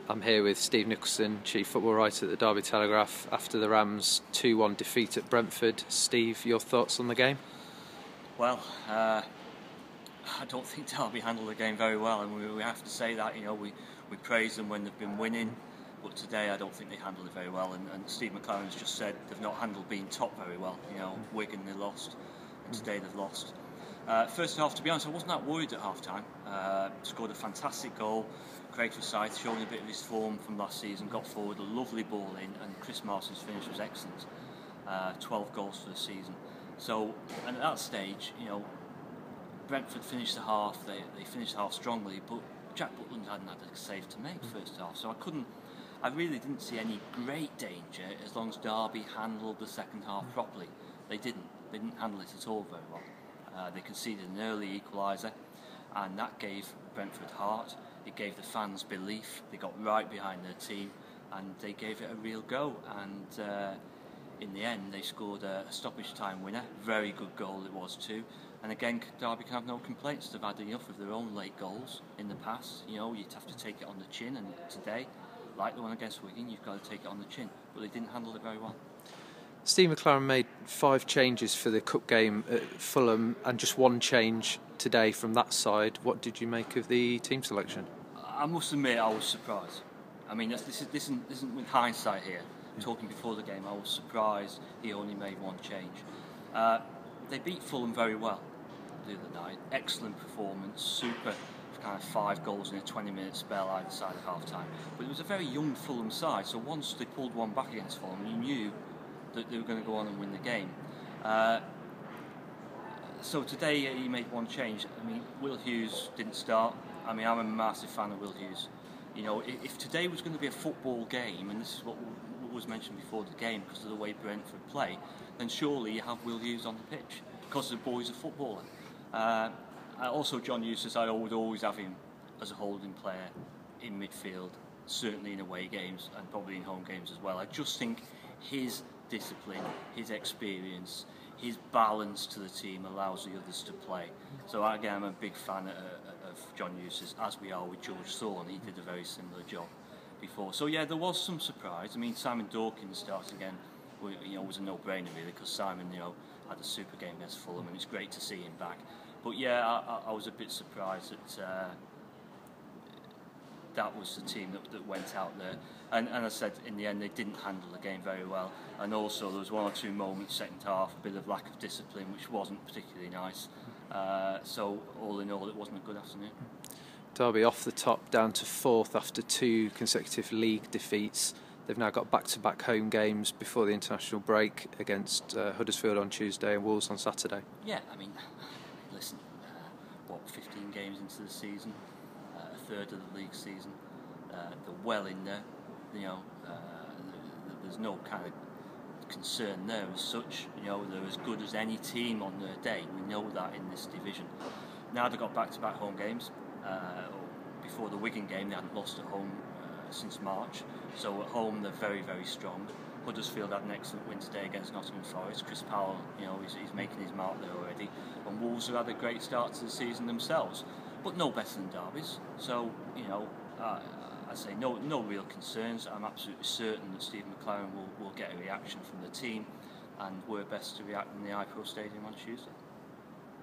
I'm here with Steve Nicholson, Chief Football Writer at the Derby Telegraph, after the Rams' 2-1 defeat at Brentford. Steve, your thoughts on the game? Well, I don't think Derby handled the game very well, and we have to say that. We praise them when they've been winning, but today I don't think they handled it very well. And Steve McClaren's just said they've not handled being top very well. Wigan, they lost, and today they've lost. First half, to be honest, I wasn't that worried at half time. Scored a fantastic goal. Craig Forsyth showing a bit of his form from last season, got forward, a lovely ball in, and Chris Martin's finish was excellent. 12 goals for the season. So, and at that stage, Brentford finished the half, they finished the half strongly, but Jack Butland hadn't had a save to make first half, so I really didn't see any great danger as long as Derby handled the second half properly. They didn't handle it at all very well. They conceded an early equaliser, and that gave Brentford heart. It gave the fans belief. They got right behind their team, and they gave it a real go. And in the end, they scored a stoppage time winner. Very good goal it was too. And again, Derby can have no complaints. They've had enough of their own late goals in the past. You'd have to take it on the chin, and today, like the one against Wigan, you've got to take it on the chin. But they didn't handle it very well. Steve McClaren made 5 changes for the Cup game at Fulham and just 1 change today from that side. What did you make of the team selection? I must admit I was surprised. I mean, this isn't with hindsight here. Talking before the game, I was surprised he only made 1 change. They beat Fulham very well the other night. Excellent performance, super kind of 5 goals in a 20-minute spell either side of half-time. But it was a very young Fulham side, so once they pulled one back against Fulham, you knew that they were going to go on and win the game. So today he made 1 change. I mean, Will Hughes didn't start. I mean, I'm a massive fan of Will Hughes. If today was going to be a football game, and this is what was mentioned before the game because of the way Brentford play, then surely you have Will Hughes on the pitch because the boy's a footballer. Also, John Eustace, I would always have him as a holding player in midfield, certainly in away games and probably in home games as well. I just think his discipline, his experience, his balance to the team allows the others to play. So again, I'm a big fan of John Eustace, as we are with George Thorne. He did a very similar job before. So yeah, there was some surprise. I mean, Simon Dawkins starting again, was a no-brainer really, because Simon, had a super game against Fulham, and it's great to see him back. But yeah, I was a bit surprised that that was the team that went out there. And as I said, in the end, they didn't handle the game very well. And also, there was 1 or 2 moments, second half, a bit of lack of discipline, which wasn't particularly nice. So, all in all, it wasn't a good afternoon. Derby off the top, down to 4th after 2 consecutive league defeats. They've now got back-to-back home games before the international break against Huddersfield on Tuesday and Wolves on Saturday. Yeah, I mean, listen, 15 games into the season, a third of the league season. They're well in there. There's no kind of concern there as such. They're as good as any team on their day. We know that in this division. Now they've got back-to-back home games. Before the Wigan game, they hadn't lost at home since March. So at home, they're very, very strong. Huddersfield had an excellent win today against Nottingham Forest. Chris Powell, he's making his mark there already. And Wolves have had a great start to the season themselves, but no better than Derby's. So, I say no real concerns. I'm absolutely certain that Steve McClaren will get a reaction from the team, and we're best to react in the iPro Stadium on Tuesday.